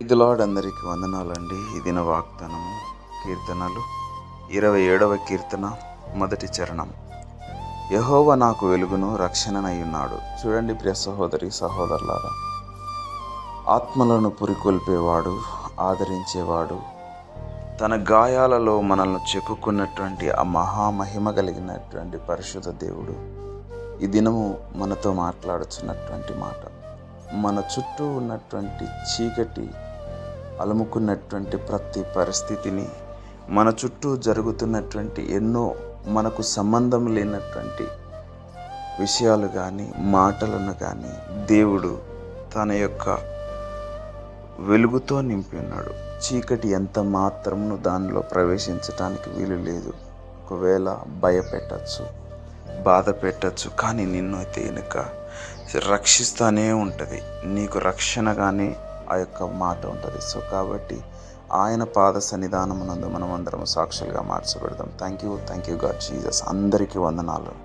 ఇది లార్డ్ అందరికీ వందనాలండి. ఈ దిన వాగ్దానము కీర్తనలు 27వ కీర్తన మొదటి చరణం. యెహోవా నాకు వెలుగును రక్షణనయ్యున్నాడు. చూడండి ప్రియ సహోదరి సహోదరులారా, ఆత్మలను పురికొల్పేవాడు, ఆదరించేవాడు, తన గాయాలలో మనల్ని చెక్కుకున్నటువంటి ఆ మహామహిమ కలిగినటువంటి పరిశుద్ధ దేవుడు ఈ దినము మనతో మాట్లాడుచున్నటువంటి మాట. మన చుట్టూ ఉన్నటువంటి చీకటి అలుముకున్నటువంటి ప్రతి పరిస్థితిని, మన చుట్టూ జరుగుతున్నటువంటి ఎన్నో మనకు సంబంధం లేనటువంటి విషయాలు కానీ మాటలను కానీ దేవుడు తన యొక్క వెలుగుతో నింపి ఉన్నాడు. చీకటి ఎంత మాత్రమును దానిలో ప్రవేశించటానికి వీలు లేదు. ఒకవేళ భయపెట్టచ్చు, బాధ పెట్టచ్చు, కానీ నిన్ను అయితే వెనుక రక్షిస్తూనే ఉంటుంది. నీకు రక్షణగానే ఆ యొక్క మాట ఉంటుంది. సో కాబట్టి ఆయన పాద సన్నిధానమునందు మనం అందరం సాక్షులుగా మార్చబడదాం. Thank you God Jesus. అందరికీ వందనాలు.